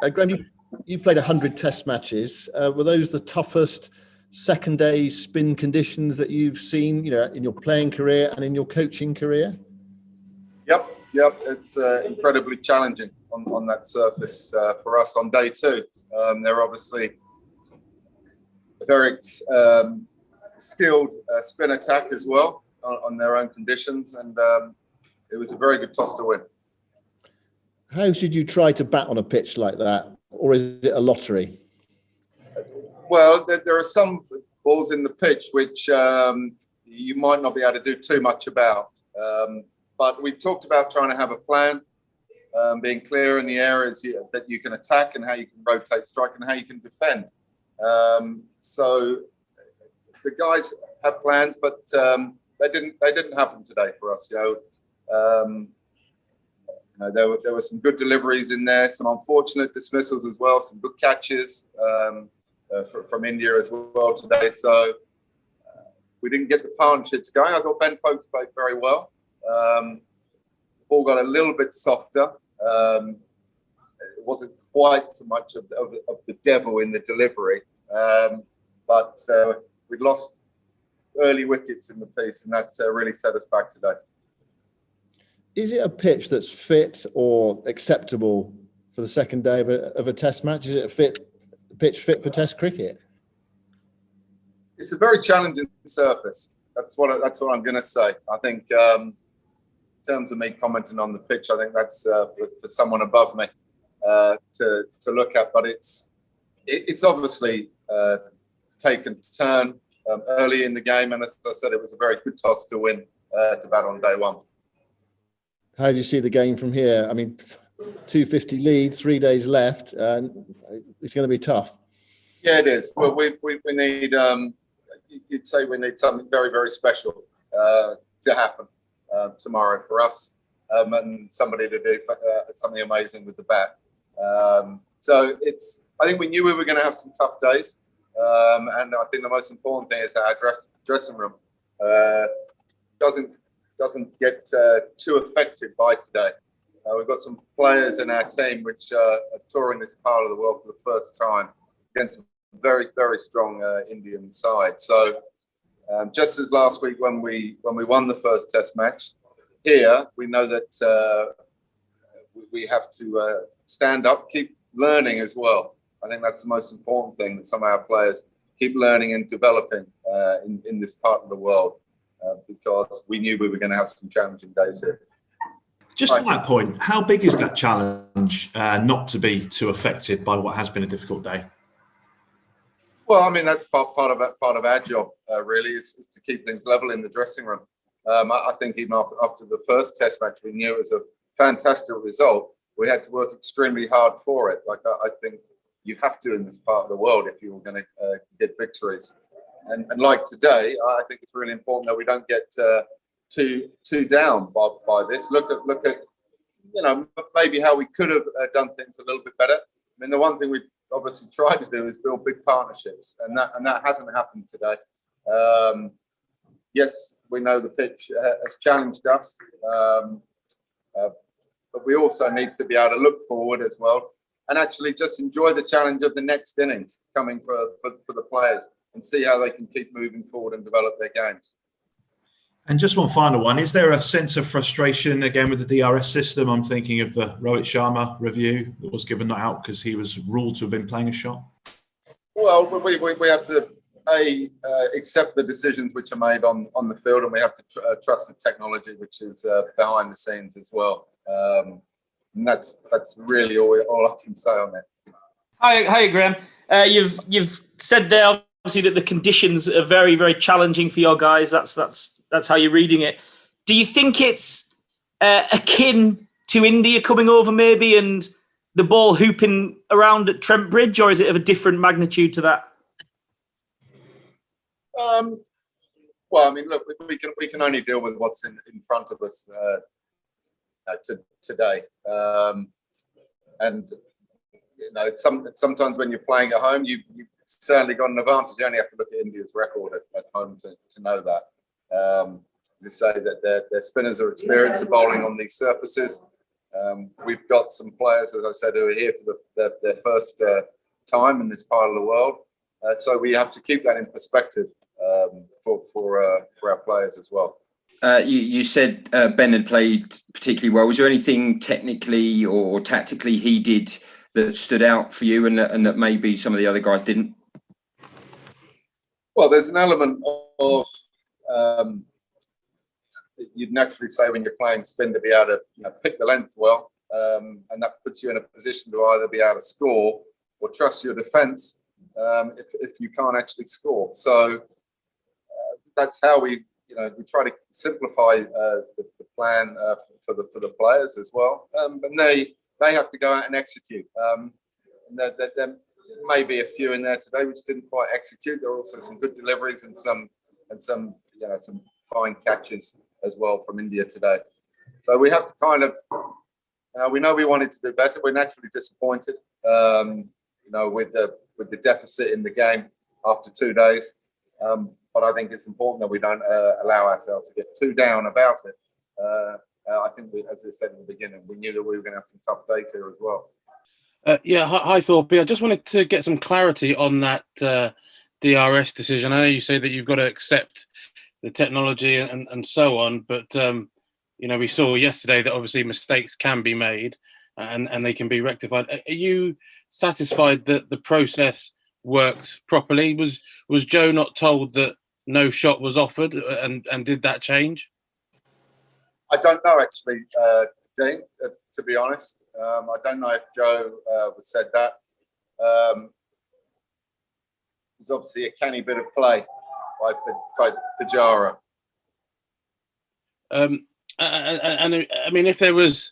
Graham, you played 100 Test matches. Were those the toughest second-day spin conditions that you've seen, in your playing career and in your coaching career? Yep. It's incredibly challenging on that surface for us on day two. They're obviously a very skilled spin attack as well on their own conditions, and it was a very good toss to win. How should you try to bat on a pitch like that, or is it a lottery? Well, there are some balls in the pitch which you might not be able to do too much about. But we've talked about trying to have a plan, being clear in the areas that you can attack and how you can rotate strike and how you can defend. So the guys have plans, but they didn't happen today for us. There were some good deliveries in there, some unfortunate dismissals as well, some good catches from India as well today. So we didn't get the partnerships going. I thought Ben Folkes played very well. The ball got a little bit softer. It wasn't quite so much of the devil in the delivery, but we lost early wickets in the piece, and that really set us back today. Is it a pitch that's fit or acceptable for the second day of a Test match? Is it a pitch fit for Test cricket? It's a very challenging surface. That's what I'm going to say. I think in terms of me commenting on the pitch, I think that's for someone above me to look at. But it's obviously taken a turn early in the game, and as I said, it was a very good toss to win to bat on day one. How do you see the game from here? I mean, 250 lead, 3 days left. It's going to be tough. Yeah, it is. Well, we need. You'd say we need something very, very special to happen tomorrow for us, and somebody to do something amazing with the bat. So I think we knew we were going to have some tough days, and I think the most important thing is that our dressing room doesn't get too affected by today. We've got some players in our team which are touring this part of the world for the first time against a very, very strong Indian side. So just as last week when we won the first Test match, here we know that we have to stand up, keep learning as well. I think that's the most important thing, that some of our players keep learning and developing in this part of the world. Because we knew we were going to have some challenging days here. Just on that point, how big is that challenge not to be too affected by what has been a difficult day? Well, I mean, that's part of our job, really, is to keep things level in the dressing room. I think even after the first Test match, we knew it was a fantastic result. We had to work extremely hard for it. I think you have to in this part of the world if you're going to get victories. And like today, I think it's really important that we don't get too down by this. Look at maybe how we could have done things a little bit better. I mean, the one thing we've obviously tried to do is build big partnerships, and that hasn't happened today. Yes, we know the pitch has challenged us, but we also need to be able to look forward as well and actually just enjoy the challenge of the next innings coming for the players, and see how they can keep moving forward and develop their games. And just one final one. Is there a sense of frustration again with the DRS system? I'm thinking of the Rohit Sharma review that was given not out because he was ruled to have been playing a shot. Well, we have to accept the decisions which are made on the field, and we have to trust the technology which is behind the scenes as well. And that's really all I can say on it. Hi, Graham. You've said there obviously that the conditions are very, very challenging for your guys. That's how you're reading it. Do you think it's akin to India coming over maybe and the ball hooping around at Trent Bridge, or is it of a different magnitude to that? Well, I mean, look, we can only deal with what's in front of us today, and sometimes when you're playing at home, you've certainly got an advantage. You only have to look at India's record at home to know that. To say that their spinners are experienced at bowling on these surfaces. We've got some players, as I said, who are here for their first time in this part of the world. So we have to keep that in perspective for our players as well. You said Ben had played particularly well. Was there anything technically or tactically he did that stood out for you, and that maybe some of the other guys didn't? Well, there's an element of you'd naturally say when you're playing spin to be able to pick the length well, and that puts you in a position to either be able to score or trust your defence if you can't actually score. So that's how we try to simplify the plan for the players as well, and they have to go out and execute. And there may be a few in there today which didn't quite execute. There are also some good deliveries and some fine catches as well from India today. So we have to kind of, we know we wanted to do better. We're naturally disappointed, with the deficit in the game after 2 days. But I think it's important that we don't allow ourselves to get too down about it. I think, as I said in the beginning, we knew that we were going to have some tough days here as well. Hi, Thorpe. I just wanted to get some clarity on that DRS decision. I know you say that you've got to accept the technology and so on, but we saw yesterday that obviously mistakes can be made and they can be rectified. Are you satisfied that the process worked properly? Was Joe not told that no shot was offered, and did that change? I don't know, actually, Dean, to be honest. I don't know if Joe said that. It was obviously a canny bit of play by Pujara. And I mean, if there was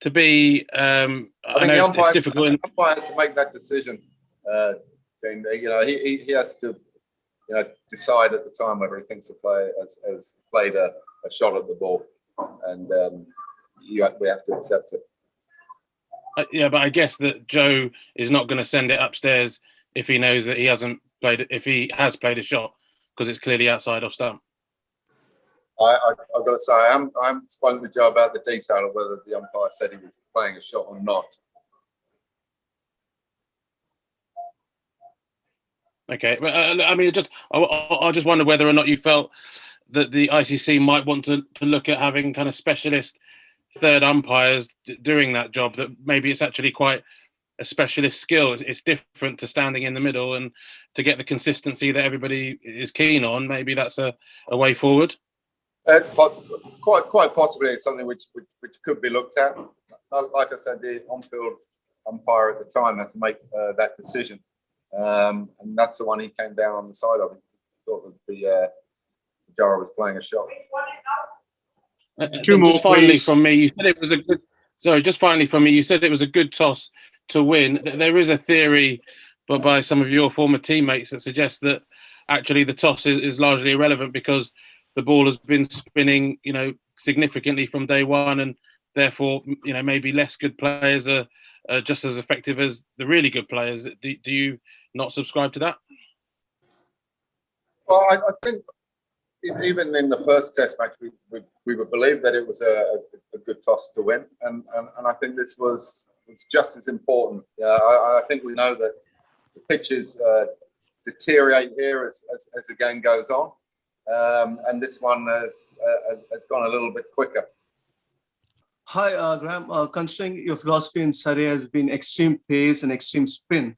to be, I think the umpire, it's difficult. The umpire has to make that decision. Dean. He has to, decide at the time whether he thinks the player has played a shot at the ball, and we have to accept it. Yeah, but I guess that Joe is not going to send it upstairs if he knows that he hasn't played it, if he has played a shot, because it's clearly outside off stump. I've got to say, I'm spoken with Joe about the detail of whether the umpire said he was playing a shot or not. Okay, but I mean, I just wonder whether or not you felt that the ICC might want to look at having kind of specialist third umpires doing that job. That maybe it's actually quite a specialist skill. It's different to standing in the middle, and to get the consistency that everybody is keen on. Maybe that's a way forward. But quite possibly it's something which could be looked at. Like I said, the on-field umpire at the time has to make that decision. And that's the one he came down on the side of. He thought that the Jara was playing a shot. Two more, just finally from me. You said it was a good. Sorry, just finally from me. You said it was a good toss to win. There is a theory, but by some of your former teammates, that suggests that actually the toss is largely irrelevant because the ball has been spinning, significantly from day one, and therefore, maybe less good players are just as effective as the really good players. Do you not subscribe to that? Well, I think even in the first Test match, we would believe that it was a good toss to win, and I think this was just as important. I think we know that the pitches deteriorate here as the game goes on, and this one has gone a little bit quicker. Hi, Graham. Considering your philosophy in Surrey has been extreme pace and extreme spin,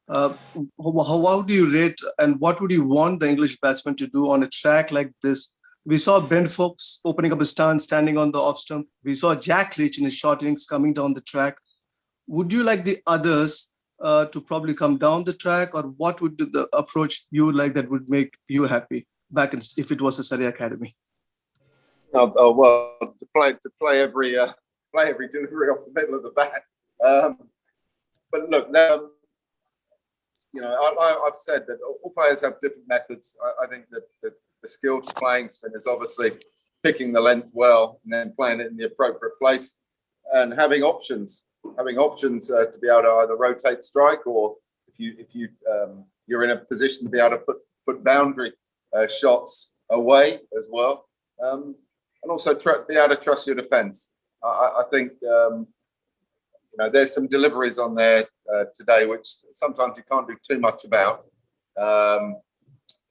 how do you rate and what would you want the English batsman to do on a track like this? We saw Ben Fox opening up his stance, standing on the off stump. We saw Jack Leach in his short innings coming down the track. Would you like the others to probably come down the track, or what would be the approach you would like that would make you happy back if it was a Surrey academy? Well, to play every delivery off the middle of the bat. But look, I've said that all players have different methods. I think that the skill to playing spin is obviously picking the length well and then playing it in the appropriate place, and having options to be able to either rotate strike, or if you're in a position to be able to put boundary shots away as well. And also be able to trust your defence. I think there's some deliveries on there today, which sometimes you can't do too much about.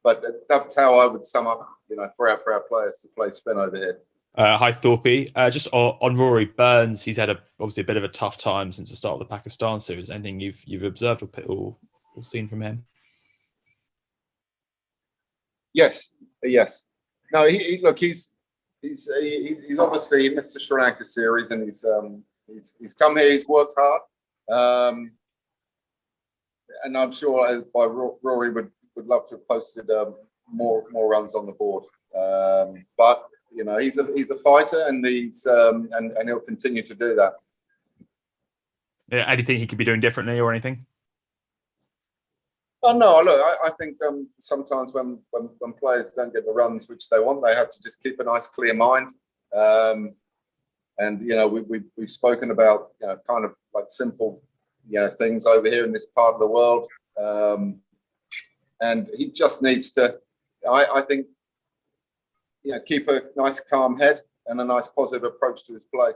But that's how I would sum up, for our players to play spin over here. Hi, Thorpe. Just on Rory Burns, he's had obviously a bit of a tough time since the start of the Pakistan series. Anything you've observed or seen from him? Yes. No, he's obviously, he missed the Sri Lanka series, and he's come here. He's worked hard, and I'm sure Rory would love to have posted more runs on the board. But he's a fighter, and and he'll continue to do that. Yeah, anything he could be doing differently or anything? Oh no! Look, I think sometimes when players don't get the runs which they want, they have to just keep a nice, clear mind. And we've spoken about kind of like simple things over here in this part of the world, and he just needs to, I think, keep a nice, calm head and a nice, positive approach to his play.